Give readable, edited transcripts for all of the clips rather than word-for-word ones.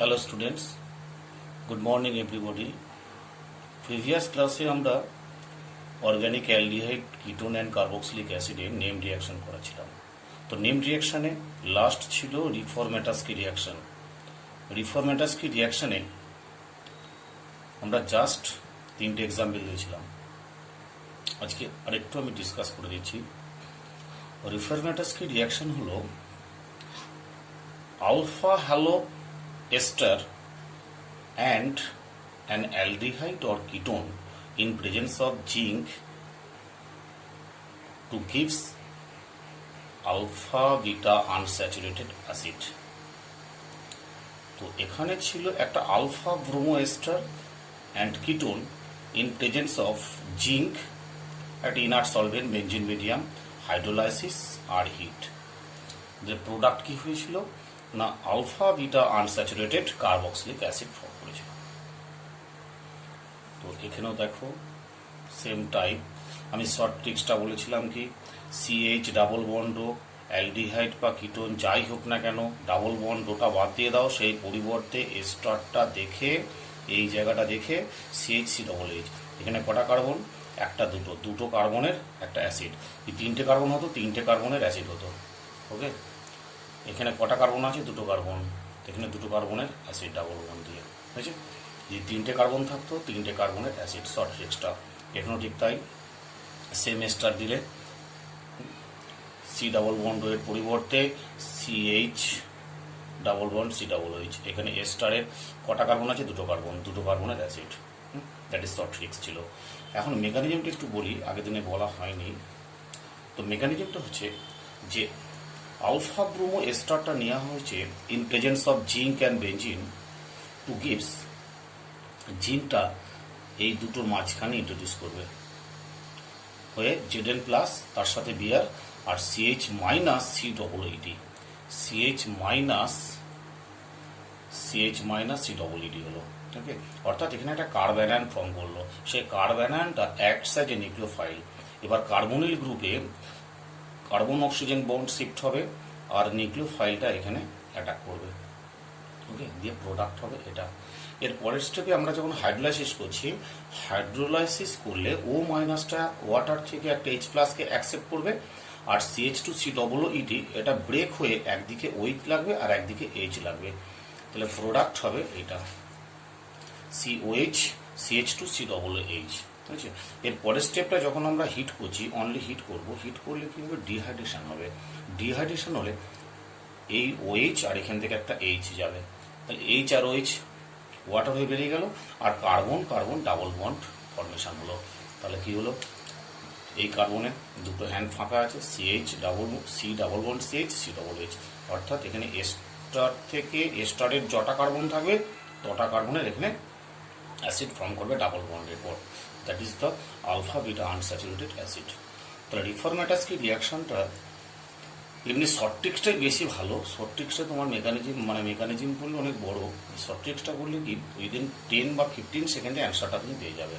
Hello students, good morning everybody. Previous ক্লাসে আমরা organic aldehyde, ketone and carboxylic অ্যাসিডের name reaction করেছিলাম। তো নেম রিয়াকশানে লাস্ট ছিল রিফরম্যাটাস্কি রিয়াকশন। রিফরম্যাটাস্কি রিয়াকশানে আমরা জাস্ট 3টে এক্সাম্পল দিয়েছিলাম। আজকে আরেকটু আমি ডিসকাস করে দিচ্ছি। রিফরম্যাটাস্কি রিয়াকশন হলো alpha halo ester and an aldehyde or ketone in presence of zinc to gives alpha beta unsaturated acid। তো এখানে ছিল একটা alpha bromo ester and ketone in presence of zinc at inert solvent benzene medium, hydrolysis আর heat. যে product কি হয়েছিল না alpha beta unsaturated carboxylic acid form করেছিল। তো এখানেও দেখো সেম টাইপ। আমি শর্ট ট্রিক্সটা বলেছিলাম কি সিএইচ ডাবল বন্ড অ্যালডিহাইড বা কিটোন যাই হোক না কেন ডাবল বন্ডটা বাদ দিয়ে দাও, সেই পরিবর্তে এস্টারটা দেখে এই জায়গাটা দেখে সিএইচ সি ডবল এইচ। এখানে কটা কার্বন? একটা দুটো কার্বনের একটা অ্যাসিড। এই 3টে কার্বন হতো, 3টে কার্বনের অ্যাসিড হতো। ওকে, এখানে কটা কার্বন আছে? 2টো কার্বন। এখানে 2টো কার্বনের অ্যাসিড ডাবল বন্ড দিয়ে হয়েছে। যদি 3টে কার্বন থাকতো, 3টে কার্বনের অ্যাসিড। শর্ট ট্রিক্সটা এখানেও ঠিক তাই। সেম এস্টার দিলে সি ডাবল বন্ড এর পরিবর্তে CH double bond C double H. এখানে এস্টারের কটা কার্বন আছে? 2টো কার্বন, 2টো কার্বনের acid. That is short tricks ছিল। এখন মেকানিজমটা একটু বলি, আগের দিনে বলা হয়নি। তো মেকানিজমটা হচ্ছে যে আলফা ব্রোমো এস্টারটা নেওয়া হয়েছে in presence of zinc and benzene to gives. জিঙ্কটা এই দুটোর মাঝখানে ইন্ট্রোডিউস করবে হয়ে জেডেন প্লাস, তার সাথে বিআর আর CH minus C double ED. CH minus C double ED হলো। ওকে, অর্থাৎ এখানে একটা কার্বঅ্যানায়ন ফর্ম করলো। সেই কার্বঅ্যানায়নটা অ্যাক্টস অ্যাজ এ নিউক্লিওফাইল। এবার কার্বনিল গ্রুপে কার্বন অক্সিজেন বন্ড শিফট হবে আর নিউক্লিওফাইলটা এখানে অ্যাটাক করবে। ওকে, দিয়ে প্রোডাক্ট হবে এটা। এর পরের স্টেপে আমরা যখন হাইড্রোলাইসিস করছি, হাইড্রোলাইসিস করলে ও মাইনাসটা ওয়াটার থেকে একটা এইচ প্লাসকে অ্যাকসেপ্ট করবে আর CH two C double ED এটা ব্রেক হয়ে একদিকে ওইচ লাগবে আর একদিকে এইচ লাগবে। তাহলে প্রোডাক্ট হবে এটা COH CH two C double H. ঠিক আছে, এর পরের স্টেপটা যখন আমরা হিট করছি, অনলি হিট করব। হিট করলে কি হবে? ডিহাইড্রেশন হবে। ডিহাইড্রেশন হলে এই ওএইচ আর এখান থেকে একটা এইচ যাবে। তাহলে এইচ আর ওএইচ ওয়াটার হয়ে বেরিয়ে গেল আর carbon carbon double bond formation হলো। তাহলে কি হলো? এই কার্বনে দুটো হ্যান্ড ফাঁকা আছে, CH double C double bond CH C double H. অর্থাৎ এখানে এস্টার থেকে এস্টারের যটা কার্বন থাকবে তটা কার্বনের এখানে অ্যাসিড ফর্ম করবে ডাবল বন্ডের পর। That is the alpha beta unsaturated acid. তাহলে রিফরম্যাটাস্কি রিয়াকশনটা এমনি শর্ট ট্রিক্সটাই বেশি ভালো। শর্ট ট্রিক্সটা তোমার মেকানিজম করলে অনেক বড়। শর্ট ট্রিক্সটা করলে কি উইদিন 10 বা 15 সেকেন্ডে অ্যান্সারটা তুমি পেয়ে যাবে।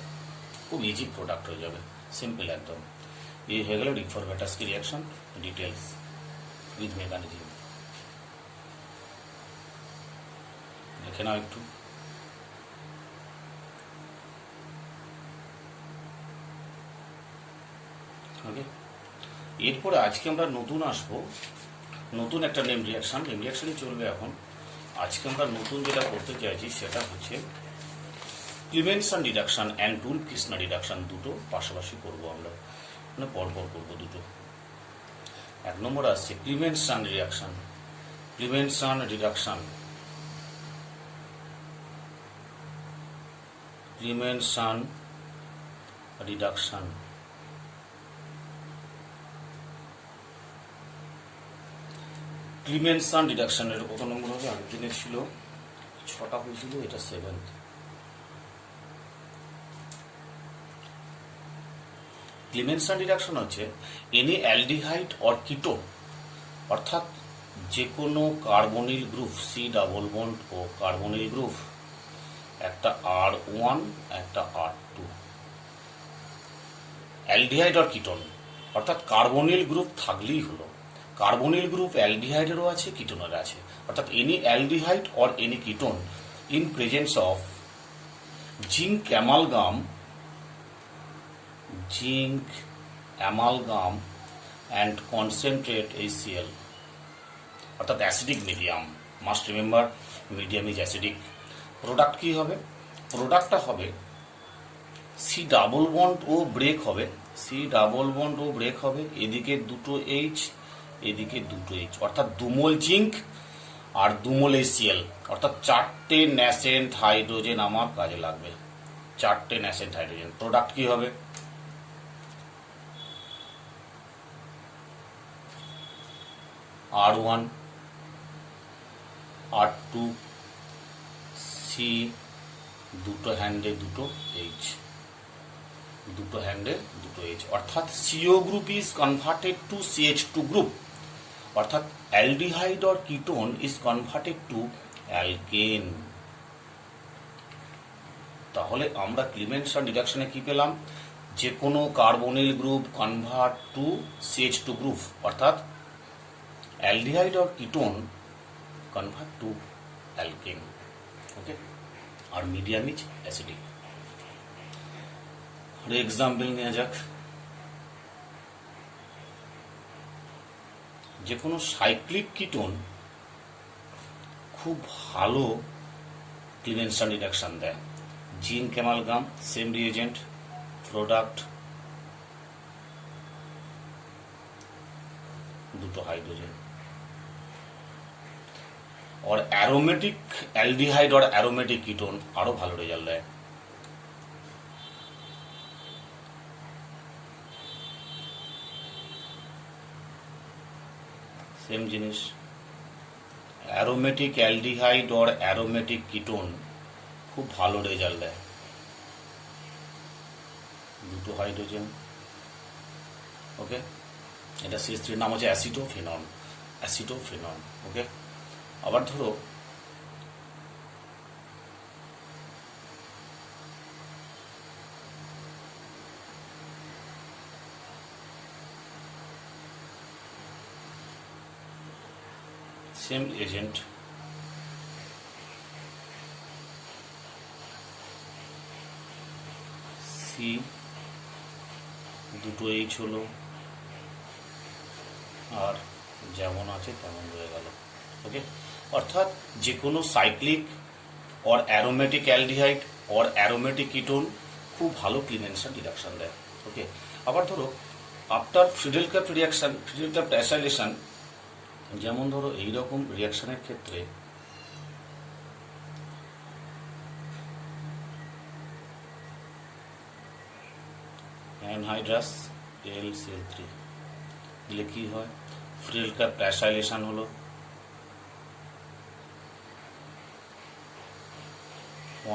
খুব ইজি প্রোডাক্ট হয়ে যাবে, সিম্পল একদম। এই হয়ে গেল রিফরম্যাটাস্কি রিয়াকশন ডিটেলস উইথ মেকানিজম। দেখে নাও একটু। ওকে, এরপরে আজকে আমরা নতুন আসবো, নতুন একটা নেম রিয়াকশনই চলবে এখন। আজকে আমরা নতুন যেটা করতে চাইছি সেটা হচ্ছে ক্লিমেনসন রিডাকশন অ্যান্ড টুল-কৃষ্ণা রিডাকশন। দুটো পাশাপাশি করবো আমরা, মানে পরপর করবো দুটো। 1 নম্বর আসছে Clemmensen reduction. Clemmensen reduction Clemmensen reduction Clemmensen রিডাকশনের কত নম্বর হবে? আগের দিনে ছিল 6টা হয়েছিল, এটা 7th। ক্লিমেনসন রিডাকশন হচ্ছে এনি অ্যালডিহাইড অর কিটোন, অর্থাৎ যে কোনো carbonyl group C double bond O carbonyl group, একটা R1 একটা R2। অ্যালডিহাইড অর কিটোন অর্থাৎ কার্বনিল গ্রুপ থাকলেই হলো। কার্বনিল গ্রুপ অ্যালডিহাইডেরও আছে, কিটোনের আছে। অর্থাৎ any aldehyde or any ketone in presence of zinc amalgam and concentrate HCl, অর্থাৎ acidic medium. Must remember, medium is acidic. Product কি হবে? প্রোডাক্টটা হবে সি ডাবল বন্ড ও ব্রেক হবে, এদিকে দুটো H, এদিকে দুটো H, অর্থাৎ দুমোল জিঙ্ক আর দুমোল HCl, অর্থাৎ 4টে ন্যাসেন্ট হাইড্রোজেন আমার কাজে লাগবে, 4টে ন্যাসেন্ট হাইড্রোজেন। প্রোডাক্ট কি হবে? R1 R2 C, দুটো হ্যান্ডে দুটো H, অর্থাৎ CO group is converted to CH2 group, অর্থাৎ aldehyde or ketone is converted to alkane. তাহলে আমরা ক্লিমেনসন রিডাকশনে কি পেলাম? যে কোনো carbonyl group convert to CH2 group, অর্থাৎ aldehyde or ketone convert to alkane. Okay, আর মিডিয়াম ইজ অ্যাসিডিক। আর এক্সাম্পল নেওয়া যাক। যে কোনো সাইক্লিক কিটোন খুব ভালো ক্লিমেনসন রিডাকশন দেয়। Zinc amalgam, same reagent, product দুটো হাইড্রোজেন। और অ্যারোমেটিক অ্যালডিহাইড और অ্যারোমেটিক কিটোন আরো ভালো রেজাল্ট দেয়। সেম জিনিস, অ্যারোমেটিক অ্যালডিহাইড और অ্যারোমেটিক কিটোন খুব ভালো রেজাল্ট দেয়, দুটো হাইড্রোজেন। ওকে, এটা CH3 নাম হচ্ছে অ্যাসিটোফেনন। ওকে, আবার ধরো সেম এজেন্ট, সি দুটো H হলো, আর যেমন আছে তেমন রয়ে গেল। ওকে, অর্থাৎ যে কোনো সাইক্লিক और অ্যারোমেটিক অ্যালডিহাইড और অ্যারোমেটিক কিটোন খুব ভালো ক্লিমেনসন রিডাকশন দেয়। ওকে, আবার ধরো after Friedel-craft reaction, Friedel-craft acylation, যেমন ধরো এইরকম রিয়াকশনের ক্ষেত্রে অ্যানহাইড্রাস LCl3 দিলে কি হয়? ফ্রিডেল-ক্রাফট অ্যাসাইলেশন হলো,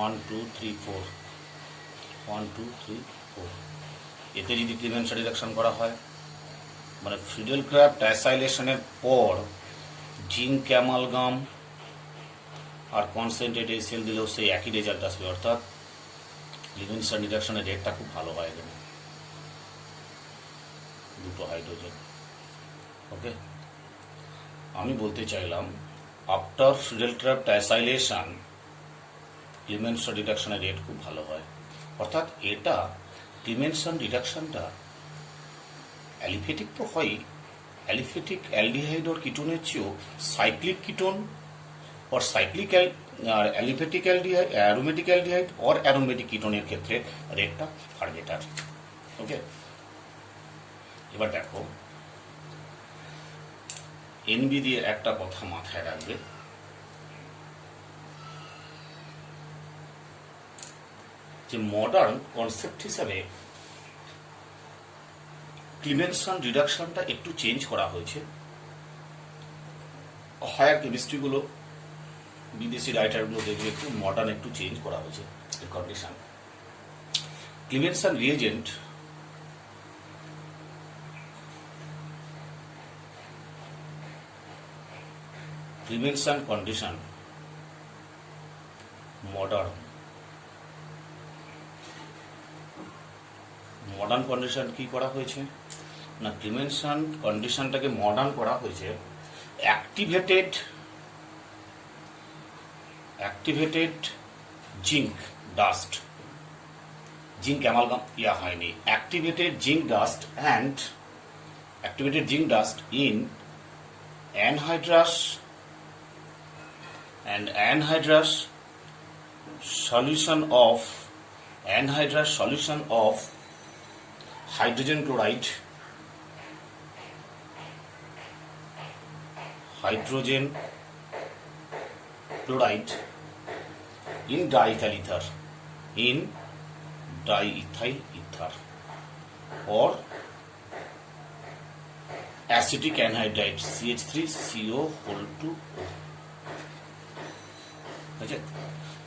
1 2 3 4, 1 2 3 4। এতে যদি ক্লিমেনসন রিডাকশন করা হয়, মানে ফ্রিডেল-ক্রাফট অ্যাসাইলেশনের পর জিঙ্ক অ্যামালগাম আর কনসেন্ট্রেট HCl দিলেও সেই একই রেজাল্ট আসবে, অর্থাৎ ক্লিমেনসন রিডাকশনের রেটটা খুব ভালো হয় এখানে, দুটো হাইড্রোজেন। ওকে, আমি বলতে চাইলাম আফটার ফ্রিডেল-ক্রাফট অ্যাসাইলেশন ক্লিমেনসন রিডাকশনের রেট খুব ভালো হয়, অর্থাৎ এটা ক্লিমেনসন রিডাকশনটা অ্যালিফেটিক তো হয়, অ্যালিফেটিক অ্যালডিহাইড और কিটোনের চেয়েও সাইক্লিক কিটোন और cyclic aliphatic aldehyde, aromatic aldehyde और অ্যারোমেটিক কিটোনের ক্ষেত্রে রেটটা ফার বেটার। ওকে, এবার দেখো এনবি দিয়ে একটা কথা মাথায় রাখবে, যে মডার্ন কনসেপ্ট হিসাবে ক্লিমেনসন রিডাকশনটা একটু চেঞ্জ করা হয়েছে। হায়ার কেমিস্ট্রিগুলো, বিদেশি রাইটারগুলো দেখবে একটু মডার্ন একটু চেঞ্জ করা হয়েছে এই condition. Clemmensen reagent Clemmensen condition modern condition কি করা হয়েছে? না, ক্লিমেনসন কন্ডিশনটাকে মডার্ন করা হয়েছে activated zinc dust, zinc amalgam হয়নি, activated zinc dust in anhydrous solution of hydrogen chloride in diethyl ether or acetic anhydride CH3CO2O। বুঝছে?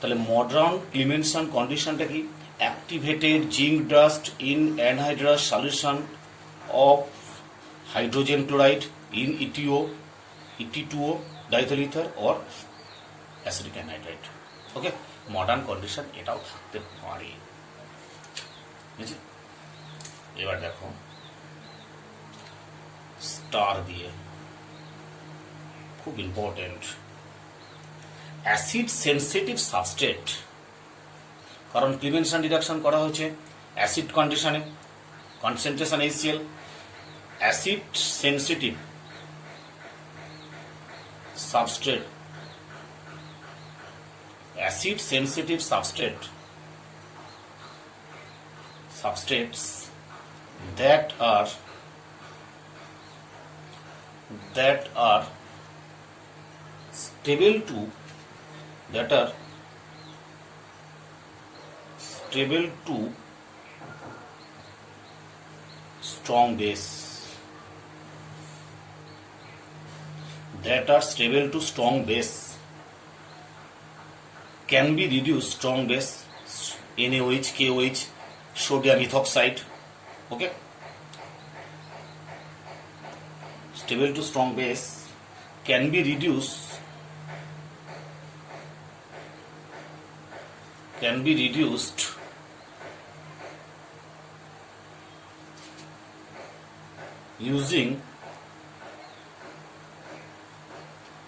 তাহলে মডার্ন ক্লিমেনসন কন্ডিশনটা কি? Activated zinc dust in anhydrous solution of hydrogen chloride in ET2O diethyl ether or acetic anhydride. Okay, modern condition এটাও থাকতে পারে। বুঝছে? এবার দেখো স্টার দিয়ে, খুব ইম্পর্টেন্ট, অ্যাসিড সেন্সিটিভ সাবস্ট্রেট, কারণ ক্লিমেনসন রিডাকশন করা হয়েছে অ্যাসিড কন্ডিশনে, concentration HCl, acid sensitive substrates that are stable to strong base, can be reduced, strong base NaOH, KOH, sodium ethoxide. Okay, stable to strong base can be reduced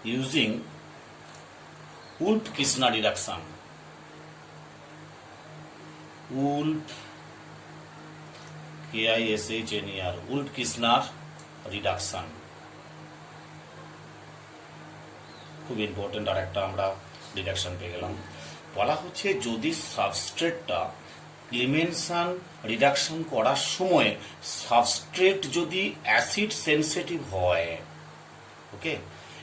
using Wolff-Kishner reduction. Wolff-Kishner reduction খুব important. আর একটা আমরা reduction পেয়ে গেলাম। বলা হচ্ছে যদি সাবস্ট্রেটটা Clemmensen reduction করার সময় সাবস্ট্রেট যদি অ্যাসিড সেন্সিটিভ হয়, ওকে,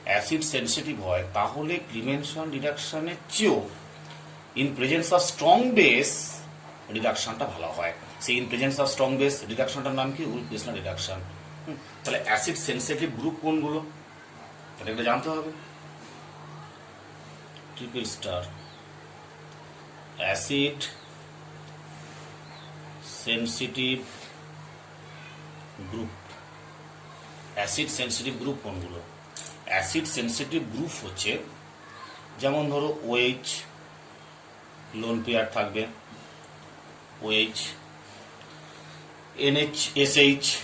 অ্যাসিড সেন্সিটিভ হয়, তাহলে ক্লিমেনসন রিডাকশনের চেয়েও in presence of strong base রিডাকশনটা ভালো হয়। সেই in presence of strong base রিডাকশনটার নাম কি? Wolff Kishner reduction. তাহলে অ্যাসিড সেন্সিটিভ গ্রুপ কোনগুলো এটা জানতে হবে। Triple star acid sensitive group. Acid sensitive group কোনগুলো? অ্যাসিড সেন্সিটিভ গ্রুপ হচ্ছে, যেমন ধরো OH লোন পেয়ার থাকবে, OH, NH-SH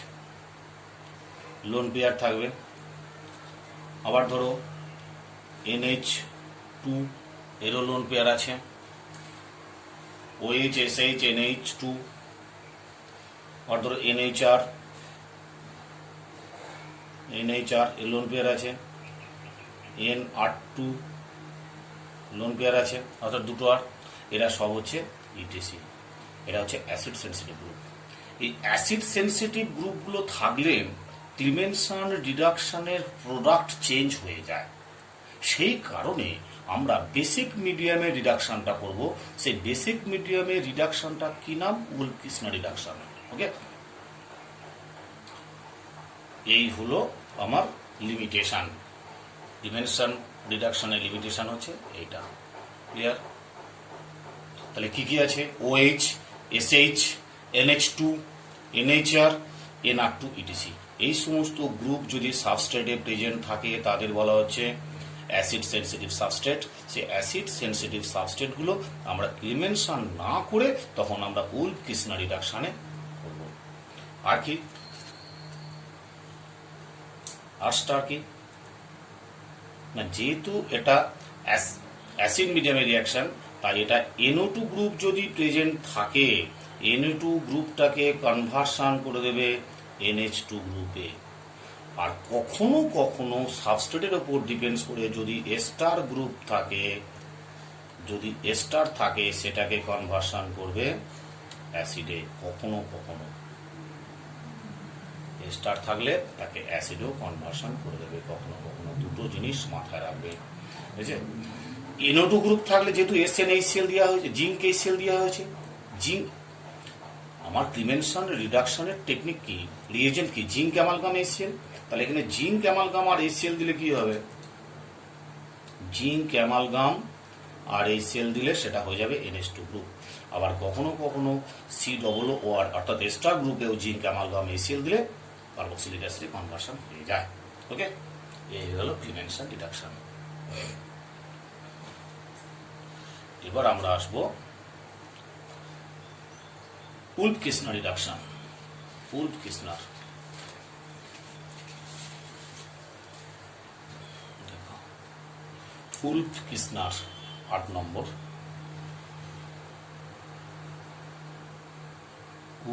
লোন পেয়ার থাকবে, আবার ধরো NH2 এরও লোন পেয়ার আছে, OH, SH, NH2, আর ধরো NHR এর লোন পেয়ার আছে, NR2 লোন পেয়ার আছে, অর্থাৎ দুটো আর, এরা সব হচ্ছে ETC। এরা হচ্ছে অ্যাসিড সেন্সিটিভ গ্রুপ। এই অ্যাসিড সেন্সিটিভ গ্রুপগুলো থাকলে ক্লিমেনসন রিডাকশনের প্রোডাক্ট চেঞ্জ হয়ে যায়। সেই কারণে আমরা বেসিক মিডিয়ামে রিডাকশনটা করব। সেই বেসিক মিডিয়ামে রিডাকশনটা কি নাম? উলফ-কিসনার রিডাকশন। ওকে, এই হলো আমার লিমিটেশন। ক্লিমেনসন রিডাকশনের লিমিটেশন হচ্ছে এইটা। ক্লিয়ার? তাহলে কি কি আছে? OH, SH, NH2, NHR, NR2, ETC। এই সমস্ত গ্রুপ যদি সাবস্ট্রেটে প্রেজেন্ট থাকে তাদের বলা হচ্ছে অ্যাসিড সেন্সিটিভ সাবস্ট্রেট। সেই অ্যাসিড সেন্সিটিভ সাবস্ট্রেটগুলো আমরা ক্লিমেনসন না করে তখন আমরা উলফ-কিসনার রিডাকশনে করব। আর কি আর স্টার কি না, যেহেতু এটা অ্যাসিড মিডিয়ামের রিয়াকশন, তাই এটা NO2 গ্রুপ যদি প্রেজেন্ট থাকে, NO2 গ্রুপটাকে কনভার্সন করে দেবে NH2 গ্রুপে। আর কখনো কখনো সাবস্ট্রেটের ওপর ডিপেন্ডস করে যদি এস্টার গ্রুপ থাকে, যদি এস্টার থাকে সেটাকে কনভার্সন করবে অ্যাসিডে। কখনো কখনো এস্টার থাকলে তাকে অ্যাসিডেও কনভার্সন করে দেবে কখনো কখনো। দুটো জিনিস মাথায় রাখবে, বুঝেছে? NO2 গ্রুপ থাকলে যেহেতু SnHCl দেওয়া হয়েছে, জিঙ্ক HCl দেওয়া হয়েছে, জিঙ্ক আমার ক্লিমেনশন রিডাকশনের টেকনিক কি, রিএজেন্ট কি, জিঙ্ক অ্যামালগাম HCl। তাহলে এখানে জিঙ্ক অ্যামালগাম আর HCl দিলে কি হবে, জিঙ্ক অ্যামালগাম আর HCl দিলে সেটা হয়ে যাবে NH2 গ্রুপ। আবার কখনো কখনো COOR অর্থাৎ এস্টার গ্রুপেও জিঙ্ক অ্যামালগাম HCl দিলে কার্বক্সিলিক অ্যাসিডে কনভার্সন হয়ে যায়। ওকে, এই হলো ক্লিমেনশন রিডাকশন। এবার আমরা আসবো উলফ-কিসনার রিডাকশন। উলফ-কিসনার উলফ-কিসনার 8 নম্বর।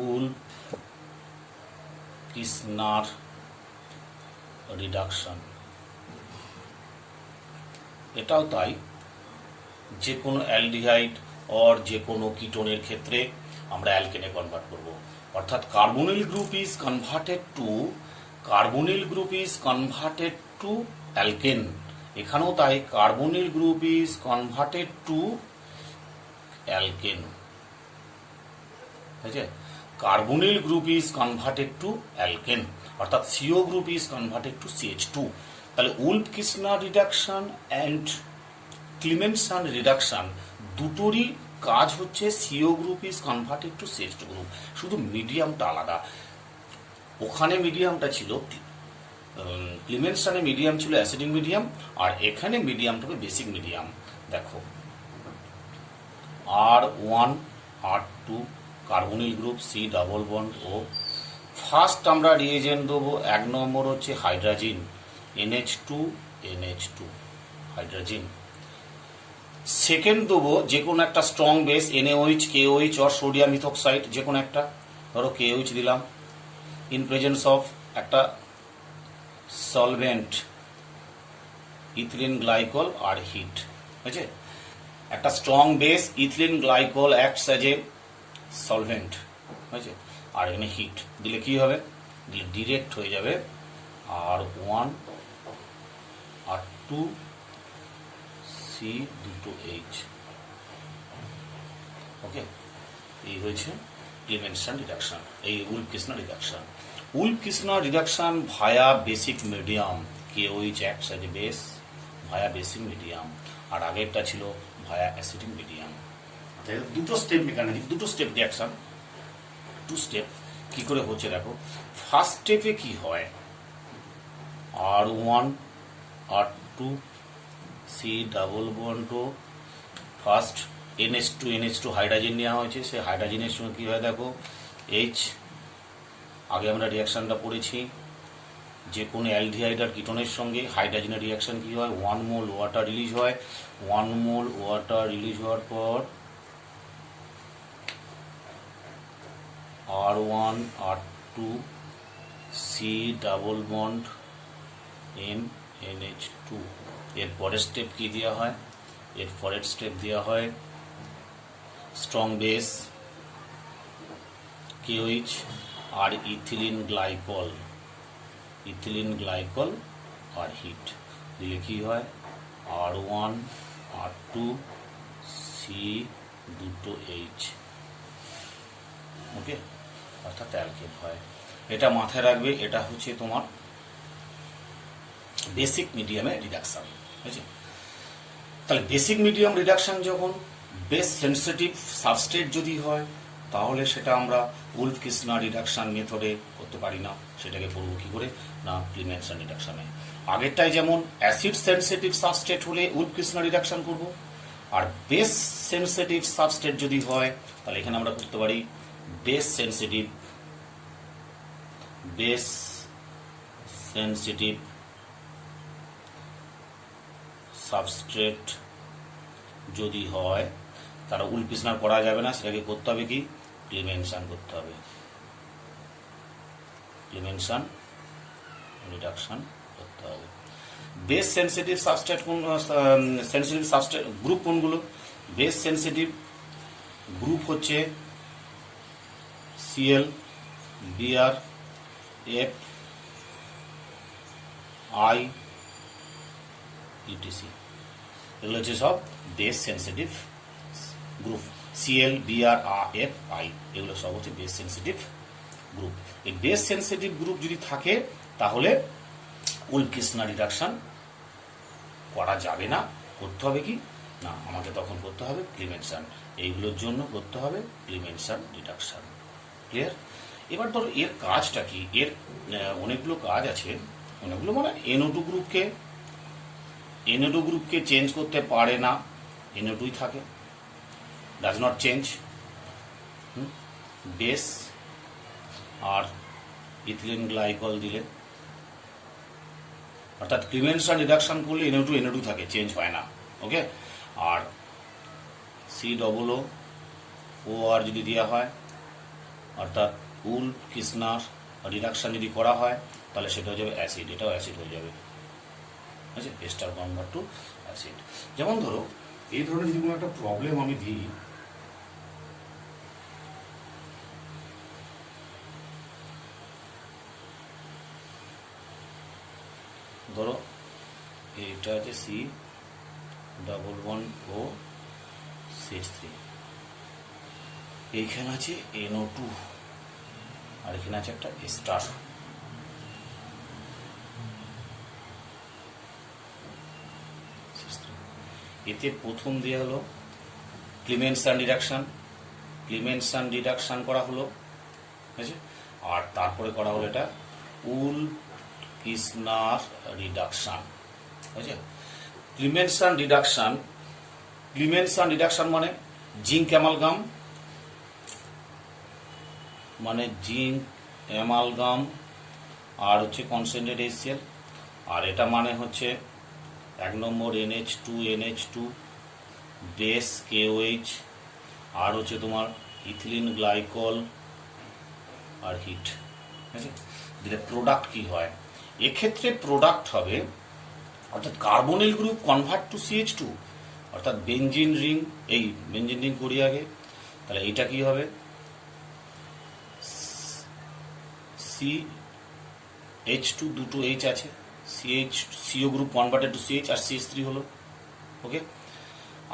উলফ-কিসনার রিডাকশন এটাও তাই, যে কোনো অ্যালডিহাইড অর যে কোনো কিটোনের ক্ষেত্রে আমরা অ্যালকেনে কনভার্ট করব। অর্থাৎ carbonyl group is converted to alkane. এখানেও তাই, carbonyl group is converted to alkane. বুঝেছে? Carbonyl group is converted to alkane, অর্থাৎ CO group is converted to CH2। তাহলে Wolff Kishner reduction and Clemmensen reduction দুটোরই কাজ হচ্ছে CO group is converted to CH2 group, শুধু মিডিয়ামটা আলাদা। ওখানে মিডিয়ামটা ছিল, ক্লিমেনশনে মিডিয়াম ছিল অ্যাসিডিক মিডিয়াম, আর এখানে মিডিয়ামটা হবে বেসিক মিডিয়াম। দেখো R1 R2 carbonyl group C double bond O. First আমরা রিএজেন্ট দেবো, 1 নম্বর হচ্ছে হাইড্রোজেন NH2 হাইড্রোজেন। সেকেন্ড দেবো যে কোনো একটা strong base NaOH KOH or sodium ethoxide, যে কোনো একটা, ধরো KOH দিলাম, ইন প্রেজেন্স অফ একটা সলভেন্ট ইথিলিন গ্লাইকল আর হিট। বুঝছে? একটা strong base ethylene glycol acts as a solvent, বুঝছে? আর এখানে হিট দিলে কি হবে, দিলে ডিরেক্ট হয়ে যাবে R1 R2 C দুটো H। ওকে, এই হয়েছে ক্লিমেনশন রিডাকশন, এই Wolff Kishner reduction. Wolff Kishner reduction via basic medium, KOH acts as a base via basic medium, আর আগেরটা ছিল ভায়া অ্যাসিডিক মিডিয়াম। দুটো স্টেপ মেকানিজম, দুটো স্টেপ রিয়াকশন, 2 স্টেপ। কি করে হচ্ছে দেখো, ফার্স্ট স্টেপে কি হয়, R1 R2 C double bond O, first NH2 hydrogen নেওয়া হয়েছে, সেই হাইড্রোজেনের সঙ্গে কি হয় দেখো H। আগে আমরা রিয়াকশনটা পড়েছি, যে কোনো অ্যালডিহাইড আর কিটোনের সঙ্গে হাইড্রোজেনের রিয়াকশন কি হয়, 1 মোল ওয়াটার রিলিজ হয়। 1 মোল ওয়াটার রিলিজ হওয়ার পর R1 R2 C double bond NH2। এর পরের স্টেপ কি দেওয়া হয়, এর পরের স্টেপ দেওয়া হয় স্ট্রং বেস KOH আর ইথিলিন গ্লাইকল আর হিট দিলে কি হয়, R1 R2 C দুটো H। ওকে, অর্থাৎ অ্যালকেন হয়। এটা মাথায় রাখবে, এটা হচ্ছে তোমার বেসিক মিডিয়ামে রিডাকশন। বুঝছি? তাহলে বেসিক মিডিয়াম রিডাকশন যখন বেস সেন্সিটিভ সাবস্ট্রেট যদি হয়, তাহলে সেটা আমরা উলফ-কিসনার রিডাকশন মেথডে করতে পারি না, সেটাকে করবো কি করে না ক্লিমেনশন রিডাকশনে। আগেরটাই যেমন অ্যাসিড সেন্সিটিভ সাবস্ট্রেট হলে উলফ-কিসনার রিডাকশন করব, আর বেস সেন্সিটিভ সাবস্ট্রেট যদি হয় তাহলে এখানে আমরা করতে পারি বেস সেন্সিটিভ সাবস্ট্রেট যদি হয় তারা উলকিসনার করা যাবে না, সেটাকে করতে হবে কি ক্লিমেনশন করতে হবে, ক্লিমেনশন রিডাকশন করতে হবে। বেস সেন্সিটিভ সাবস্ট্রেট কোন, সেন্সিটিভ সাবস্ট্রেট গ্রুপ কোনগুলো? বেস সেন্সিটিভ গ্রুপ হচ্ছে Cl, Br, F, I, etc. এগুলো হচ্ছে সব base sensitive group. Cl, Br, F, I এগুলো সব হচ্ছে বেস সেন্সিটিভ গ্রুপ। এই বেস সেন্সিটিভ গ্রুপ যদি থাকে তাহলে উলকিসনা রিডাকশন করা যাবে না। করতে হবে কি না, আমাকে তখন করতে হবে ক্লিমেনশন, এইগুলোর জন্য করতে হবে ক্লিমেনশন রিডাকশন। ক্লিয়ার? এবার ধরো এর কাজটা কি, এর অনেকগুলো কাজ আছে, অনেকগুলো মানে NO2 গ্রুপকে চেঞ্জ করতে পারে না, NO2 থাকে, ডাজ নট চেঞ্জ। বেস আর ইথিলিন গ্লাইকল দিলে, অর্থাৎ ক্লিমেনশন রিডাকশন করলে NO2 থাকে, চেঞ্জ হয় না। ওকে, আর COO যদি দেওয়া হয়, অর্থাৎ উলকিসনার রিডাকশন যদি করা হয় তাহলে সেটা হয়ে যাবে অ্যাসিড, এটাও অ্যাসিড হয়ে যাবে। আচ্ছা, এস্টার কনভার্ট টু অ্যাসিড। যেমন ধরো এই ধরনের যদি কোনো একটা প্রবলেম আমি দিই, ধরো এইটা আছে C++O6, এইখানে আছে NO2 আর এখানে আছে একটা এস্টার। এতে প্রথম দেওয়া হলো ক্লিমেনশন রিডাকশন করা হলো, ঠিক আছে, আর তারপরে করা হলো এটা উলকিসনার রিডাকশন। ঠিক আছে, ক্লিমেনশন রিডাকশন মানে জিঙ্ক অ্যামালগাম, আর হচ্ছে কনসেন্ট্রেট HCl, আর এটা মানে হচ্ছে 1 নম্বর NH2 বেস KOH, আর হচ্ছে তোমার ইথিলিন গ্লাইকল আর হিট। ঠিক আছে, দিলে প্রোডাক্ট কি হয়, এক্ষেত্রে প্রোডাক্ট হবে অর্থাৎ carbonyl group convert to CH2, অর্থাৎ বেঞ্জিন রিং, এই বেঞ্জিন রিং করি আগে, তাহলে এইটা কি হবে CH2, দুটো H আছে, CO group converted to CH আর CH3 হলো। ওকে,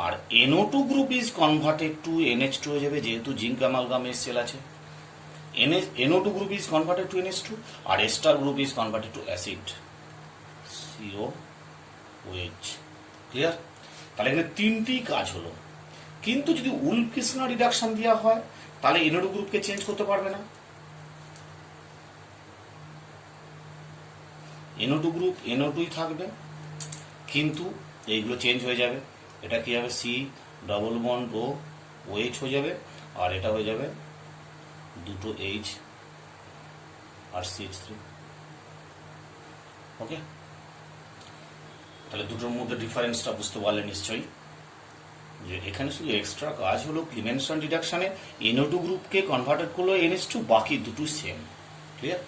আর NO2 group is converted to NH2 হয়ে যাবে, যেহেতু জিঙ্ক অ্যামালগাম HCl আছে। NO2 group is converted to NH2 আর ester group is converted to acid COOH। Clear? তাহলে এখানে তিনটি কাজ হলো। কিন্তু যদি উলকিসনা রিডাকশন দেওয়া হয় তাহলে NO2 গ্রুপকে চেঞ্জ করতে পারবে না, NO2 গ্রুপ NO2 থাকবে, কিন্তু এইগুলো চেঞ্জ হয়ে যাবে। এটা কি হবে C++OH হয়ে যাবে, আর এটা হয়ে যাবে দুটো H আর CH3। ওকে, তাহলে দুটোর মধ্যে ডিফারেন্সটা বুঝতে পারলে নিশ্চয়ই, যে এখানে শুধু এক্সট্রা কাজ হলো ক্লিমেনশন রিডাকশনে NO2 গ্রুপকে কনভার্টেড করলো NH2, বাকি দুটো সেম। ক্লিয়ার?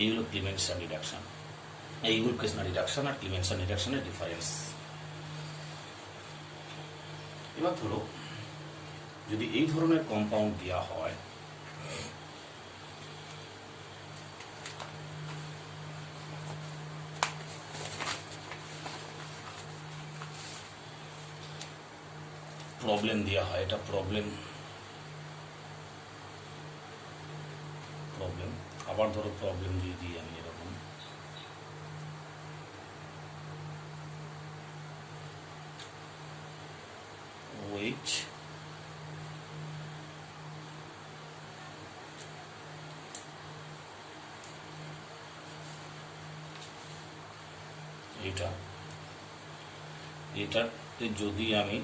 এই হলো ক্লিমেনশন রিডাকশন, এই উলকিসনা রিডাকশন আর ক্লিমেনশন রিডাকশনের ডিফারেন্স। এবার ধরো যদি এই ধরনের কম্পাউন্ড দেওয়া হয়, প্রবলেম দেওয়া হয়, এটা প্রবলেম, আবার ধরো প্রবলেম দিয়ে দিই আমি এরকম, OH এটাতে যদি আমি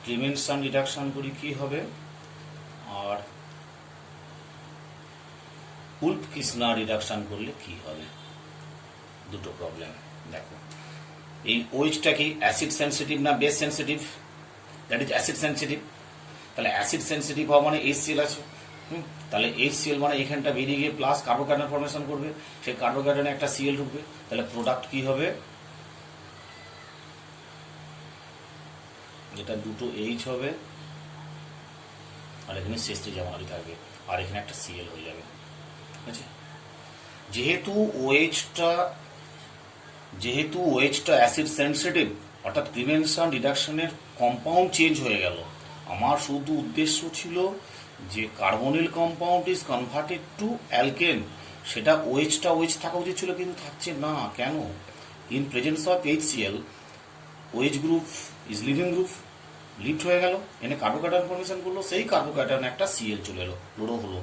ক্লিমেনশন রিডাকশন করি কি হবে, আর উলকিসনা রিডাকশন করলে কি হবে, দুটো প্রবলেম। দেখো এই ওইচটা কি অ্যাসিড সেন্সিটিভ না base sensitive? That is acid sensitive. তাহলে অ্যাসিড সেন্সিটিভ হওয়া মানে HCl আছে। তাহলে HCl মানে এখানটা বেরিয়ে গিয়ে প্লাস কার্বোক্যাটায়ন ফর্মেশন করবে, সেই কার্বোক্যাটায়নে একটা Cl ঢুকবে, তাহলে প্রোডাক্ট কি হবে? এটা দুটো H হবে, আর এখানে শেষটি যেমনই থাকবে, আর এখানে একটা Cl হয়ে যাবে। ঠিক আছে? যেহেতু OH-টা অ্যাসিড সেন্সিটিভ, অর্থাৎ প্রিভেনশন রিডাকশনের কম্পাউন্ড চেঞ্জ হয়ে গেল, আমার শুধু উদ্দেশ্য ছিল যে carbonyl compound is converted to alkane, সেটা OH-টা OH থাকা উচিত ছিল, কিন্তু থাকছে না। কেন? In presence of HCl OH group is living group, lift হয়ে গেল, এনে কার্বোক্যাটায়ন ফর্মেশন করলো, সেই কার্বোক্যাটায়ন একটা Cl চলে এলো, ক্লোরো হলো,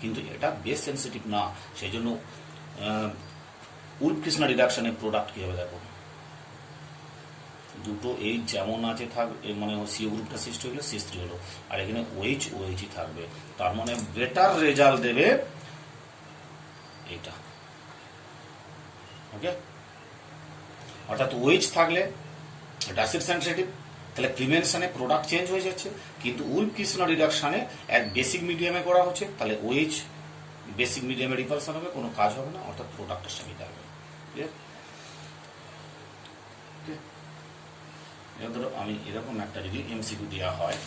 কিন্তু এটা বেস সেন্সিটিভ না। সেই জন্য উলফ-কৃষ্ণা রিডাকশনের প্রোডাক্ট কি হবে দেখো, দুটো H যেমন আছে মানে CO গ্রুপটা সৃষ্টি হলো, C3 হলো, আর এখানে OH থাকবে, তার মানে বেটার রেজাল্ট দেবে এটা। ওকে, অর্থাৎ OH থাকলে এটা অ্যাসিড সেন্সিটিভ, তাহলে প্রিভেনশনে প্রোডাক্ট চেঞ্জ হয়ে যাচ্ছে, কিন্তু উলফ-কৃষ্ণা রিডাকশনে এক বেসিক মিডিয়ামে করা হচ্ছে, তাহলে OH বেসিক মিডিয়ামে রিপালশন হবে, কোনো কাজ হবে না, অর্থাৎ প্রোডাক্টের সঙ্গে থাকবে। এবার ধরো আমি এরকম একটা যদি MCQ দেওয়া হয়,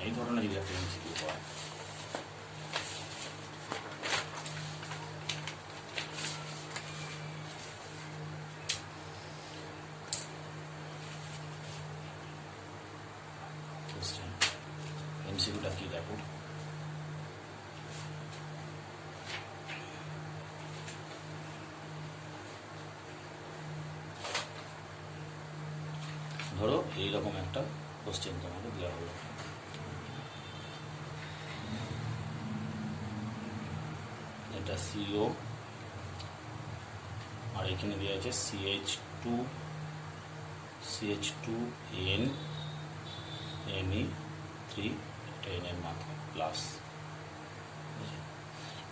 এই ধরনের যদি একটা MCQ হয়, MCQটা কি দেখো, ধরো এইরকম একটা কোশ্চেন তোমাকে দেওয়া হলো, এটা CO, আর এখানে দেওয়া আছে CH2N Me3, এটা N এর মাথায় প্লাস।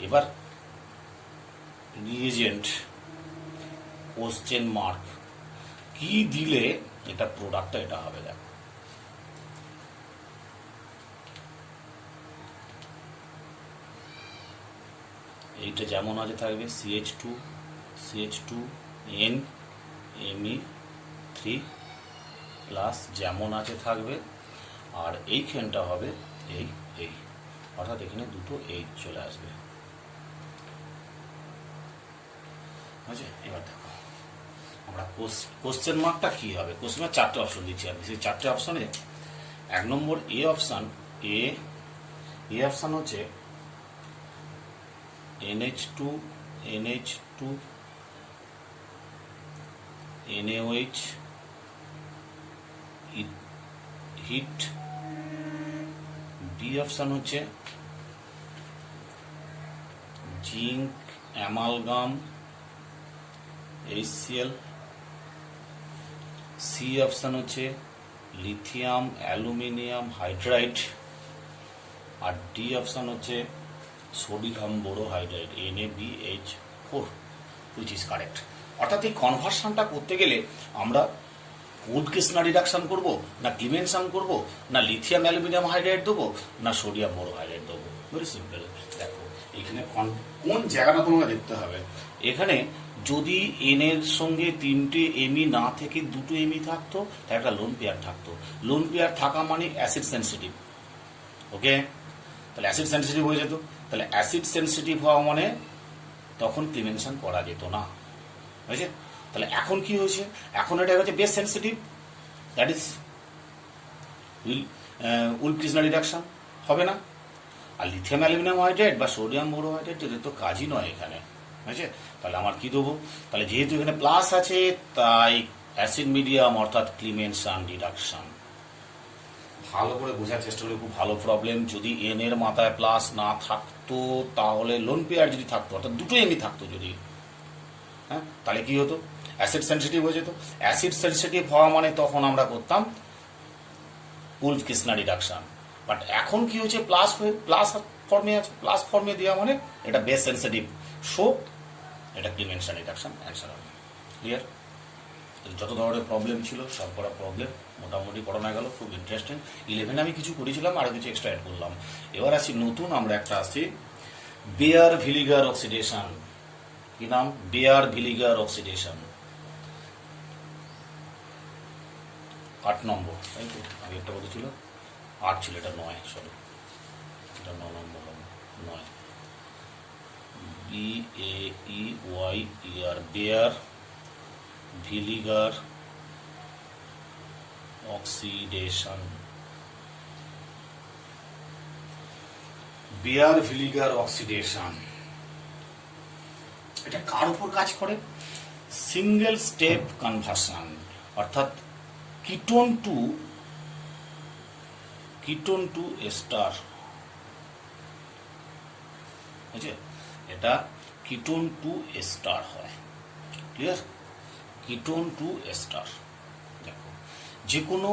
এবার রিএজেন্ট কোশ্চেন মার্ক কি দিলে এটা প্রোডাক্টটা এটা হবে দেখো, এইটা যেমন আছে থাকবে CH2N Me3 প্লাস যেমন আছে থাকবে, আর এইখানটা হবে এই, অর্থাৎ এখানে দুটো H চলে আসবে। বুঝছে? এবার দেখো আমরা কোশ্চেন মার্কটা কি হবে, কোশ্চেন চারটে অপশন দিচ্ছি আমি, সেই চারটে অপশনে 1 নম্বর এ অপশন হচ্ছে NH2 NaOH হিট। বি অপশন হচ্ছে zinc amalgam HCl। C option হচ্ছে লিথিয়াম অ্যালুমিনিয়াম হাইড্রাইড, আর ডি অপশন হচ্ছে sodium borohydride NaBH4, which is correct. অর্থাৎ এই কনভার্সনটা করতে গেলে আমরা উলফ-কৃষ্ণা রিডাকশন করব, না ক্লিমেনশন করব, না লিথিয়াম অ্যালুমিনিয়াম হাইড্রাইড দেবো, না সোডিয়াম বোরোহাইড্রাইড দেবো। Very simple. দেখো এখানে কোন জায়গাটা তোমাকে দেখতে হবে, এখানে যদি N এর সঙ্গে 3টে Me না থেকে 2টো Me থাকতো, তাহলে একটা লোন পেয়ার থাকতো। লোন পেয়ার থাকা মানে অ্যাসিড সেন্সিটিভ। ওকে, তাহলে অ্যাসিড সেন্সিটিভ হয়ে যেত, তাহলে অ্যাসিড সেন্সিটিভ হওয়া মানে তখন ক্লিমেনশন করা যেত না। বুঝেছে? তাহলে এখন কি হয়েছে, এখন এটা হচ্ছে base sensitive, that is Wolff Kishner reduction হবে না। আর লিথিয়াম অ্যালুমিনিয়াম হাইড্রাইড বা সোডিয়াম বোরোহাইড্রাইড এদের তো কাজই নয় এখানে। বুঝেছে? তাহলে আমার কি দেবো, তাহলে যেহেতু এখানে প্লাস আছে তাই অ্যাসিড মিডিয়াম অর্থাৎ ক্লিমেনশন রিডাকশন। ভালো করে বোঝার চেষ্টা করি, খুব ভালো প্রবলেম। যদি N এর মাথায় প্লাস না থাকতো, তাহলে লোন পেয়ার যদি থাকতো, অর্থাৎ 2টো Me থাকতো যদি, হ্যাঁ, তাহলে কি হতো, অ্যাসিড সেন্সিটিভ হয়ে যেত। অ্যাসিড সেন্সিটিভ হওয়া মানে তখন আমরা করতাম উলফ-কৃষ্ণা রিডাকশন। বাট এখন কি হচ্ছে, প্লাস ফর্মে আছে, প্লাস ফর্মে দেওয়া মানে এটা বেস সেন্সিটিভ, সো এটা ক্লিমেনশন রিডাকশন অ্যান্সার হবে। ক্লিয়ার? যত ধরনের প্রবলেম ছিল সব করা প্রবলেম মোটামুটি পড়ানো গেল, খুব ইন্টারেস্টিং। 11 আমি কিছু করেছিলাম, আরও কিছু এক্সট্রা অ্যাড করলাম। এবার আসি নতুন, আমরা একটা আসছি বেয়ার ভিলিগার অক্সিডেশন। কি নাম? Bear Villiger oxidation. 8 নম্বর, তাই তো? আগে একটা কত ছিল? 8 ছিল, এটা 9, সরি, এটা 9 নম্বর হবে, 9। BAEYER, Baeyer Villiger oxidation. Baeyer Villiger oxidation এটা কার উপর কাজ করে? সিঙ্গেল স্টেপ কনভার্সন, অর্থাৎ কিটোন টু এস্টার। বুঝছে? এটা কিটোন টু এস্টার হয়। ক্লিয়ার? Ketone to ester. দেখো, যে কোনো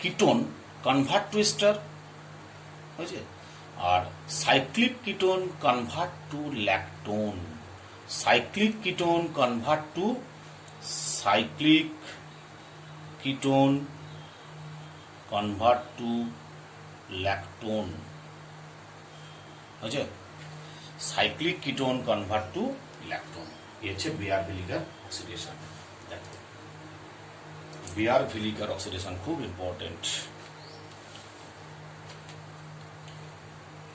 কিটোন কনভার্ট টু এস্টার, বুঝছে? আর cyclic ketone convert to lactone. Cyclic ketone convert to lactone. বুঝছে? Cyclic ketone convert to lactone. এই হচ্ছে বেয়ার ভিলিগার অক্সিডেশন। দেখো, বেয়ার ভিলিগার অক্সিডেশন খুব ইম্পর্টেন্ট।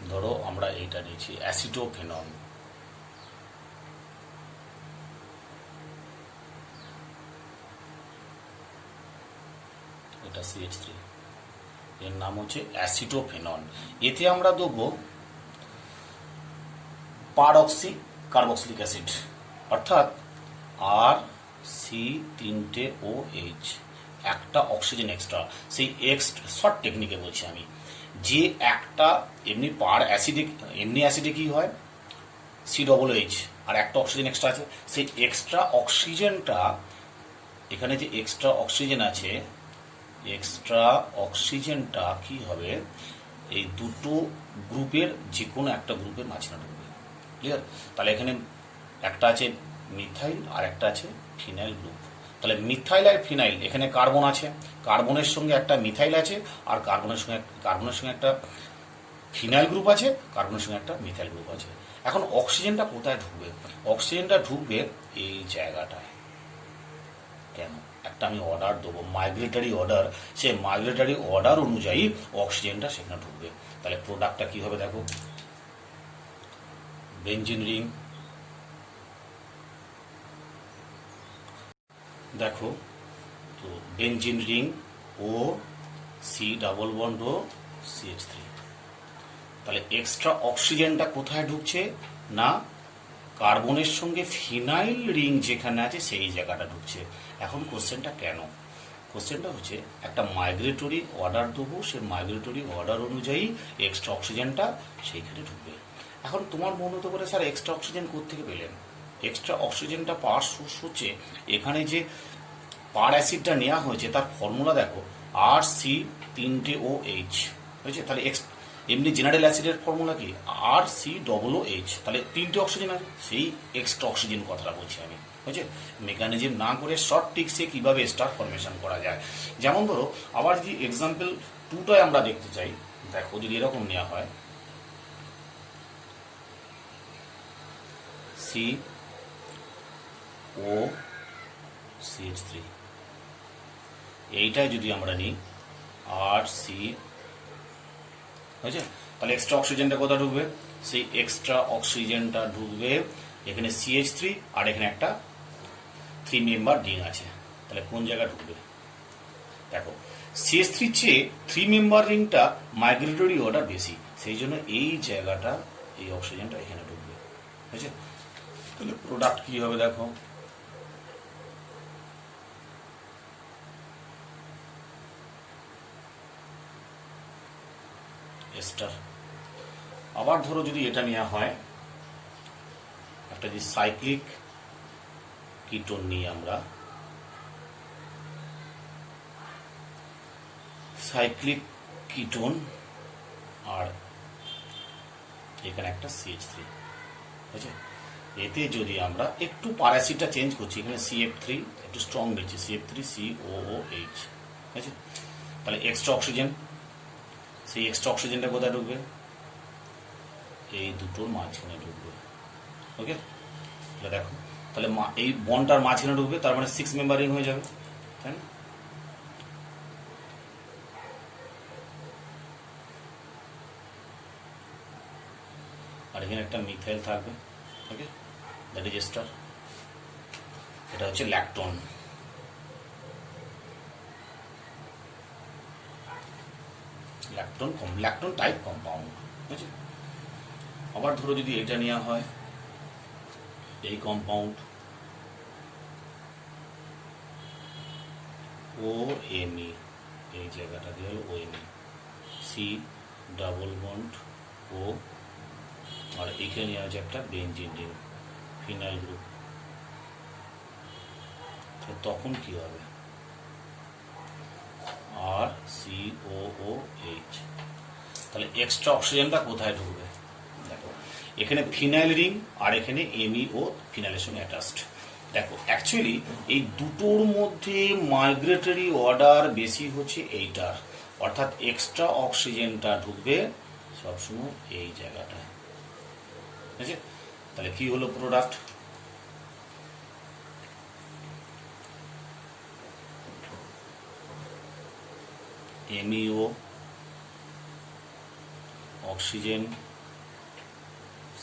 ধরো আমরা এইটা নিয়েছি অ্যাসিটোফেনন। এটা CH3, এর নাম হচ্ছে অ্যাসিটোফেনন। এতে আমরা দেবো পারঅক্সি কার্বক্সিলিক অ্যাসিড, অর্থাৎ RC3OH, একটা অক্সিজেন এক্সট্রা। সেই শর্ট টেকনিকে বলছি আমি, যে একটা এমনি অ্যাসিডে কি হয়, COOH, আর একটা অক্সিজেন এক্সট্রা আছে। সেই এক্সট্রা অক্সিজেনটা, এখানে যে এক্সট্রা অক্সিজেন আছে, এক্সট্রা অক্সিজেনটা কি হবে, এই দুটো গ্রুপের যে কোনো একটা গ্রুপের মাঝখানে ঢুকবে। ক্লিয়ার? তাহলে এখানে একটা আছে মিথাইল আর একটা আছে ফিনাইল গ্রুপ। তাহলে মিথাইল আর ফিনাইল, এখানে কার্বন আছে, কার্বনের সঙ্গে একটা মিথাইল আছে, আর কার্বনের সঙ্গে একটা ফিনাইল গ্রুপ আছে, কার্বনের সঙ্গে একটা মিথাইল গ্রুপ আছে। এখন অক্সিজেনটা কোথায় ঢুকবে? অক্সিজেনটা ঢুকবে এই জায়গাটায়। কেন? একটা আমি অর্ডার দেবো, মাইগ্রেটরি অর্ডার। সেই মাইগ্রেটরি অর্ডার অনুযায়ী অক্সিজেনটা সেখানে ঢুকবে। তাহলে প্রোডাক্টটা কি হবে দেখো, বেঞ্জিন রিং। দেখো তো, বেঞ্জিন রিং ও C++CH3। তাহলে এক্সট্রা অক্সিজেনটা কোথায় ঢুকছে না, কার্বনের সঙ্গে ফিনাইল রিং যেখানে আছে সেই জায়গাটা ঢুকছে। এখন কোশ্চেনটা কেন? কোশ্চেনটা হচ্ছে একটা মাইগ্রেটরি অর্ডার দেবো, সেই মাইগ্রেটরি অর্ডার অনুযায়ী এক্সট্রা অক্সিজেনটা সেইখানে ঢুকবে। এখন তোমার মনে হতে পারে, স্যার এক্সট্রা অক্সিজেন কোত্থেকে পেলেন? এক্সট্রা অক্সিজেনটা পাওয়ার সোর্স হচ্ছে, এখানে যে পার অ্যাসিডটা নেওয়া হয়েছে তার ফর্মুলা দেখো, RC3OH হয়েছে। তাহলে এমনি জেনারেল অ্যাসিডের ফর্মুলা কি, RCOOH। তাহলে 3টে অক্সিজেন আছে, সেই এক্সট্রা অক্সিজেন কথাটা বলছি আমি। বুঝছে? মেকানিজম না করে শর্ট টিক্সে কিভাবে স্টার ফরমেশন করা যায়। যেমন ধরো, আবার যদি এক্সাম্পল 2টায় আমরা দেখতে চাই, দেখো যদি এরকম নেওয়া হয়, COCH3, এইটাই যদি আমরা নিই RC, হয়েছে? তাহলে এক্সট্রা অক্সিজেনটা কোথায় ঢুকবে? সেই এক্সট্রা অক্সিজেনটা ঢুকবে এখানে CH3, আর এখানে একটা 3 মেম্বার রিং আছে। তাহলে কোন জায়গায় ঢুকবে দেখো, CH3 চেয়ে 3 মেম্বার রিংটা মাইগ্রেটরি অর্ডার বেশি, সেই জন্য এই জায়গাটা, এই অক্সিজেনটা এখানে ঢুকবে। বুঝছে? তাহলে প্রোডাক্ট কি হবে দেখো, এস্টার। আবার ধরো যদি এটা নেওয়া হয়, একটা যে সাইক্লিক কিটোন নিয়ে আমরা, সাইক্লিক কিটোন, আর এখানে একটা CH3, বুঝছে? এতে যদি আমরা একটু প্যারাসিটটা চেঞ্জ করছি, এখানে CF3 একটু স্ট্রং দিচ্ছি, CF3 COOH, ঠিক আছে? তাহলে এক্সট্রা অক্সিজেন, সেই এক্সট্রা অক্সিজেনটা কোথায় ঢুকবে? এই দুটোর মাঝখানে ঢুকবে। ওকে, তাহলে দেখো, তাহলে এই বন্ডটার মাঝখানে ঢুকবে, তার মানে 6 মেম্বারিং হয়ে যাবে, তাই না? আর এখানে একটা মিথাইল থাকবে। ওকে, দ্যাট ইজ এস্টার। এটা হচ্ছে ল্যাকটোন। ল্যাকটোন টাইপ কম্পাউন্ড, ঠিক আছে? আবার ধরো যদি এটা নেওয়া হয়, এই কম্পাউন্ড OMe, এই জায়গাটা দিয়ে হলো OMe, C double bond O, আর এইখানে নেওয়া হচ্ছে একটা বেঞ্জিন রিং, ফিনাইল গ্রুপ। তখন কি হবে? RCOOH। তাহলে এক্সট্রা অক্সিজেনটা কোথায় ঢুকবে? দেখো, এখানে ফিনাইল রিং আর এখানে MEO ফিনাইলের সঙ্গে অ্যাটাচড। দেখো, অ্যাকচুয়ালি এই দুটোর মধ্যে মাইগ্রেটরি অর্ডার বেশি হচ্ছে এইটার, অর্থাৎ এক্সট্রা অক্সিজেনটা ঢুকবে সবসময় এই জায়গাটায়, ঠিক আছে? তাহলে কি হলো product? MEO oxygen,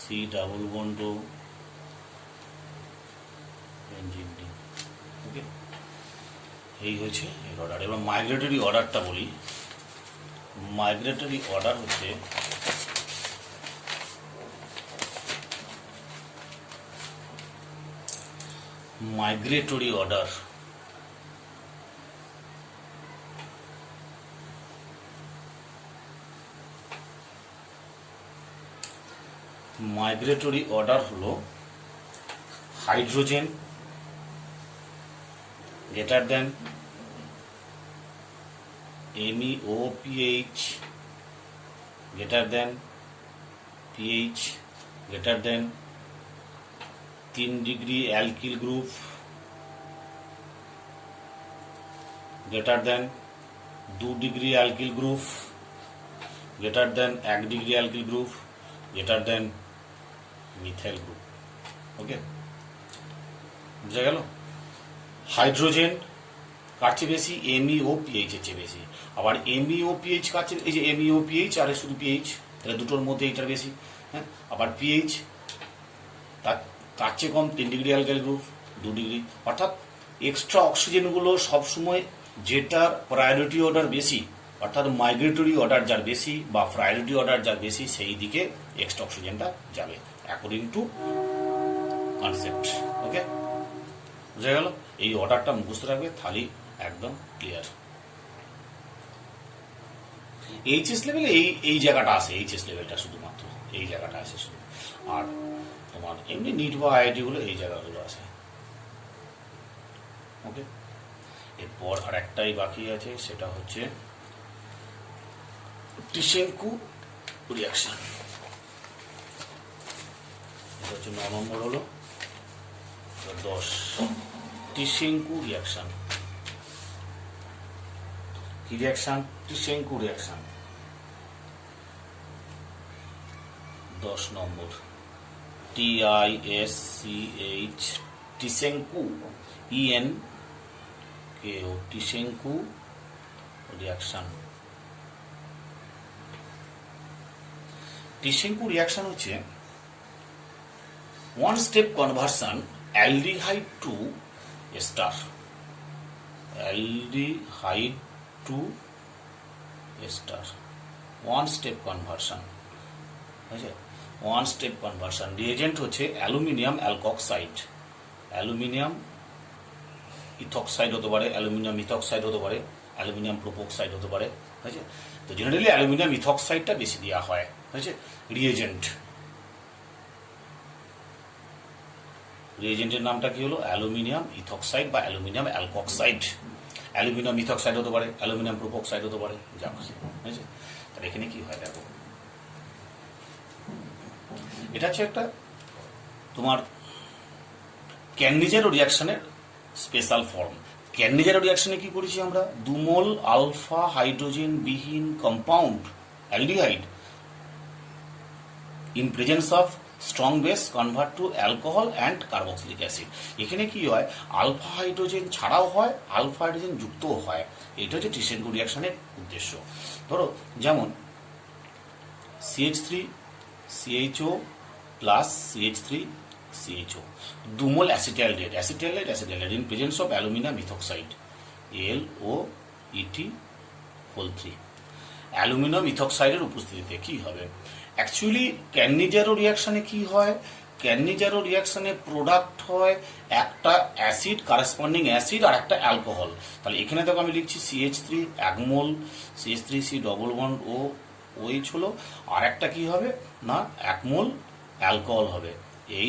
C double bond O, benzene ring. Okay, এই হচ্ছে এর অর্ডার। এবার মাইগ্রেটরি অর্ডারটা বলি। মাইগ্রেটরি অর্ডার হচ্ছে মাইগ্রেটরি অর্ডার মাইগ্রেটরি অর্ডার হলো hydrogen greater than MEOPH greater than PH greater than 3 degree alkyl group greater than 2 degree alkyl group greater than 1 degree alkyl group greater than methyl group. Okay, বুঝা গেল? Hydrogen car চেয়ে বেশি? MEOPH এর চেয়ে বেশি। আবার MEOPH কার চেয়ে, এই যে MEOPH আর শুধু PH, তাহলে দুটোর মধ্যে এইটার বেশি। হ্যাঁ, আবার PH তার চেয়ে কম 3 ডিগ্রি অ্যালকাইল গ্রুপ 2 ডিগ্রি। অর্থাৎ এক্সট্রা অক্সিজেনগুলো সবসময় যেটার প্রায়োরিটি অর্ডার বেশি, অর্থাৎ মাইগ্রেটরি অর্ডার যার বেশি বা প্রায়োরিটি অর্ডার যার বেশি, সেই দিকে এক্সট্রা অক্সিজেনটা যাবে অ্যাকর্ডিং টু কনসেপ্ট। ওকে, বুঝা গেল? এই অর্ডারটা মুখস্থ রাখবে, তাহলে একদম ক্লিয়ার। এইচএস লেভেলে এই জায়গাটা আসে, এইচএস লেভেলটা শুধুমাত্র এই জায়গাটা আসে শুধু। আর তোমার এমনি নিট বা IIT গুলো এই জায়গাগুলো আছে। ওকে, এরপর আর একটাই বাকি আছে, সেটা হচ্ছে টিশেঙ্কু রিয়াকশন। এটা হচ্ছে 9 নম্বর হলো 10 টিশেঙ্কু রিয়াকশন। কি reaction? Tishchenko reaction 10 number TISCH Tishchenko ENKO Tishchenko reaction. Tishchenko reaction হচ্ছে one step conversion aldehyde to ester, aldehyde to ester, one step conversion. বুঝছে? One step conversion. রিয়েজেন্ট হচ্ছে aluminium alkoxide, aluminium ethoxide হতে পারে, aluminium ethoxide হতে পারে, aluminium প্রোপক্সাইড হতে পারে। হয়েছে? তো জেনারেলি অ্যালুমিনিয়াম ইথক্সাইডটা বেশি দেওয়া হয়। হয়েছে? রিয়েজেন্ট, রিয়েজেন্টের নামটা কি হলো? অ্যালুমিনিয়াম ইথক্সাইড বা অ্যালুমিনিয়াম অ্যালকক্সাইড। অ্যালুমিনিয়াম ইথক্সাইড হতে পারে, অ্যালুমিনিয়াম প্রোপক্সাইড হতে পারে, যা খুশি। হয়েছে? তাহলে এখানে কি হয় দেখো, এটা হচ্ছে একটা তোমার ক্যান্নিজারো রিয়াকশনের স্পেশাল ফর্ম। ক্যান্নিজারো রিয়াকশনে কি করেছি আমরা, 2 মোল আলফা হাইড্রোজেন বিহীন compound aldehyde in presence of strong base convert to alcohol and carboxylic acid. এখানে কি হয়, আলফা হাইড্রোজেন ছাড়াও হয়, আলফা হাইড্রোজেন যুক্তও হয়। এটা হচ্ছে টিসেনকো রিয়াকশনের উদ্দেশ্য। ধরো যেমন CH3 CHO plus CH3 CHO, 2 mole acetaldehyde in presence of aluminium ethoxide LOET3। Aluminium ইথক্সাইডের উপস্থিতিতে কি হবে, অ্যাকচুয়ালি ক্যান্নিজারো রিয়াকশনে কি হয়, ক্যান্নিজারো রিয়াকশনে প্রোডাক্ট হয় একটা অ্যাসিড, কারেসপন্ডিং অ্যাসিড আর একটা অ্যালকোহল। তাহলে এখানে দেখো আমি লিখছি CH3 1 মোল, CH3C ডবল বন্ড ও OH হলো, আর একটা কি হবে না 1 মোল অ্যালকোহল হবে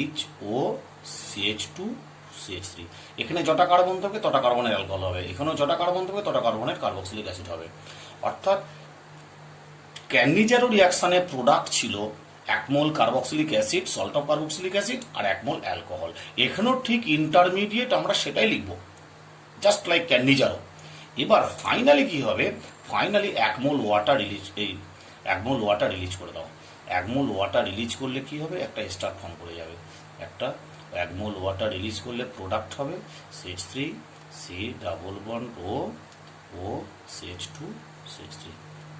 HOCH2CH3। এখানে যটা কার্বন থাকবে তটা কার্বনের অ্যালকোহল হবে, এখানেও যটা কার্বন থাকবে তটা কার্বনের কার্বক্সিলিক অ্যাসিড হবে। অর্থাৎ ক্যান্নিজারো রিয়াকশনে প্রোডাক্ট ছিল 1 mole carboxylic acid, salt of carboxylic acid আর 1 মোল অ্যালকোহল। এখানেও ঠিক ইন্টারমিডিয়েট আমরা সেটাই লিখব, জাস্ট লাইক ক্যান্নিজারো। এবার ফাইনালি কি হবে, ফাইনালি 1 মোল ওয়াটার রিলিজ, এই 1 মোল ওয়াটার রিলিজ করে দাও। 1 মোল ওয়াটার রিলিজ করলে কি হবে, একটা এস্টার ফর্ম করে যাবে। একটা 1 মোল ওয়াটার রিলিজ করলে প্রোডাক্ট হবে CH3C double bond O CH2CH3,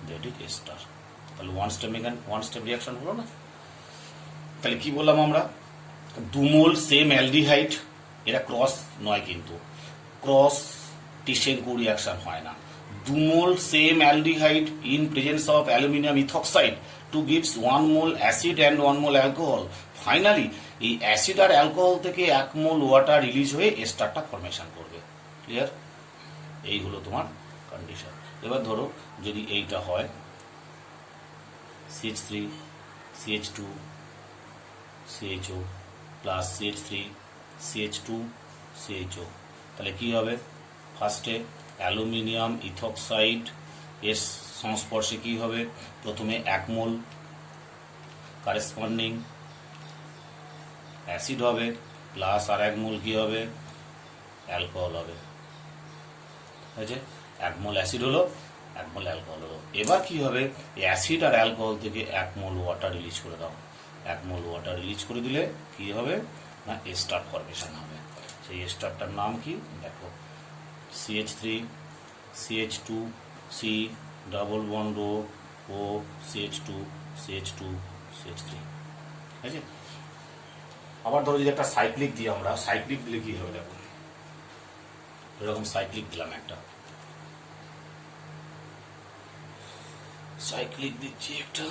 that is ester. তাহলে ওয়ান স্টেপ রিয়াকশন হলো না। তাহলে কি বললাম আমরা, 2 মোল সেম অ্যালডিহাইড, এটা ক্রস নয়, কিন্তু ক্রস টিসেনকো রিয়াকশন হয় না। 2 mole same aldehyde in presence of aluminium ethoxide to gives 1 mole acid and 1 mole alcohol. Finally এই অ্যাসিড আর অ্যালকোহল থেকে 1 মোল ওয়াটার রিলিজ হয়ে এস্টারটা ফরমেশন করবে। ক্লিয়ার? এই হলো তোমার কন্ডিশন। এবার ধরো যদি এইটা হয় CH3 CH2 CHO plus CH3 CH2 CHO, তাহলে কি হবে, ফার্স্টে অ্যালুমিনিয়াম ইথক্সাইড এর সংস্পর্শে কি হবে, প্রথমে 1 মোল কারেসপন্ডিং অ্যাসিড হবে, প্লাস আর 1 মোল কি হবে, অ্যালকোহল হবে। হয়েছে, 1 মোল অ্যাসিড হলো, 1 মোল অ্যালকোহল হলো। এবার কি হবে, অ্যাসিড আর অ্যালকোহল থেকে 1 মোল ওয়াটার রিলিজ করে দাও। 1 মোল ওয়াটার রিলিজ করে দিলে কি হবে না এস্টার ফরমেশন হবে। সেই এস্টারটার নাম কি দেখো, CH3 CH2 C double bond ও CH2 CH2 CH3। ঠিক আছে, আবার ধরো যদি একটা সাইক্লিক দিই আমরা, সাইক্লিক দিলে কি হবে দেখো, এরকম সাইক্লিক দিলাম, একটা সাইক্লিক দিচ্ছি একটা,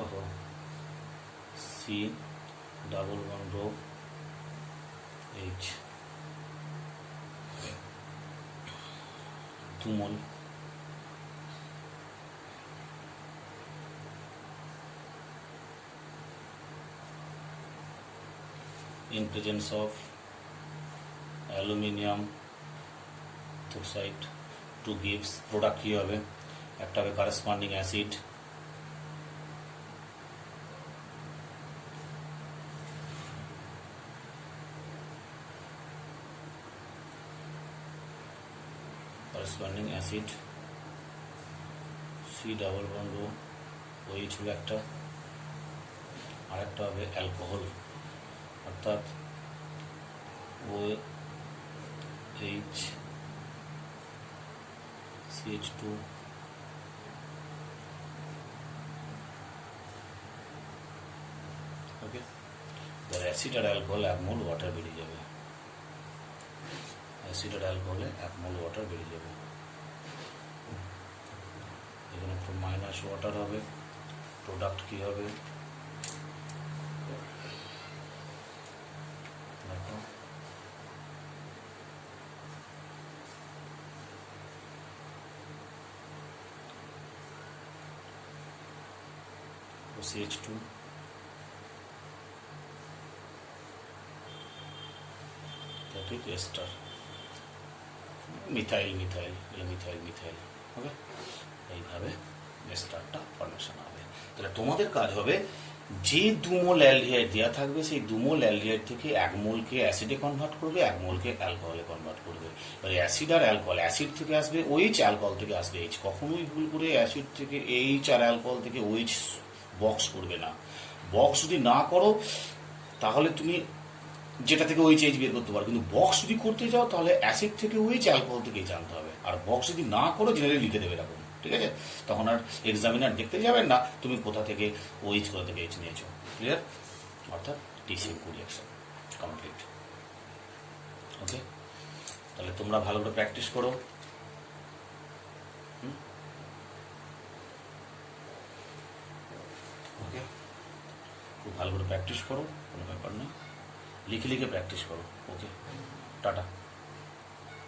ওহো C double bond H 2 mole in presence of aluminium oxide to gives product কি হবে, একটা হবে corresponding acid C double bond OH হলো একটা, আর একটা হবে অ্যালকোহল, অর্থাৎ OH CH2 ওকে। এবার অ্যাসিড আর অ্যালকোহল 1 মোল ওয়াটার বেরিয়ে যাবে, অ্যাসিড আর অ্যালকোহলে 1 মোল ওয়াটার বেরিয়ে যাবে। এখানে মাইনাস ওয়াটার হবে, প্রোডাক্ট কি হবে দেখো, CH2 that is ester, methyl methyl methyl methyl. Okay, এইভাবে এস্টারটা ফরমেশন হবে। তাহলে তোমাদের কাজ হবে যে 2 মোল অ্যালডিহাইড দেওয়া থাকবে সেই 2 মোল অ্যালডিহাইড থেকে 1 মোলকে অ্যাসিডে কনভার্ট করবে, 1 মোলকে অ্যালকোহলে কনভার্ট করবে। এবার অ্যাসিড আর অ্যালকোহল, অ্যাসিড থেকে আসবে OH, অ্যালকোহল থেকে আসবে H। কখনোই ভুল করে অ্যাসিড থেকে H আর অ্যালকোহল থেকে OH বক্স করবে না। বক্স যদি না করো তাহলে তুমি যেটা থেকে OH বের করতে পারো, কিন্তু বক্স যদি করতে যাও তাহলে অ্যাসিড থেকে OH, অ্যালকোহল থেকে জানতে হবে। আর বক্স যদি না করো জেনারেলি লিখে দেবে এরকম, ঠিক আছে? তখন আর এক্সামিনার দেখতে যাবেন না তুমি কোথা থেকে OH কোথা থেকে H নিয়েছো। ক্লিয়ার? অর্থাৎ TCM2 রিঅ্যাকশন কমপ্লিট। ওকে, তাহলে তোমরা ভালো করে প্র্যাকটিস করো। ওকে, খুব ভালো করে প্র্যাকটিস করো, কোনো ব্যাপার না, লিখে লিখে প্র্যাকটিস করো। ওকে, টাটা।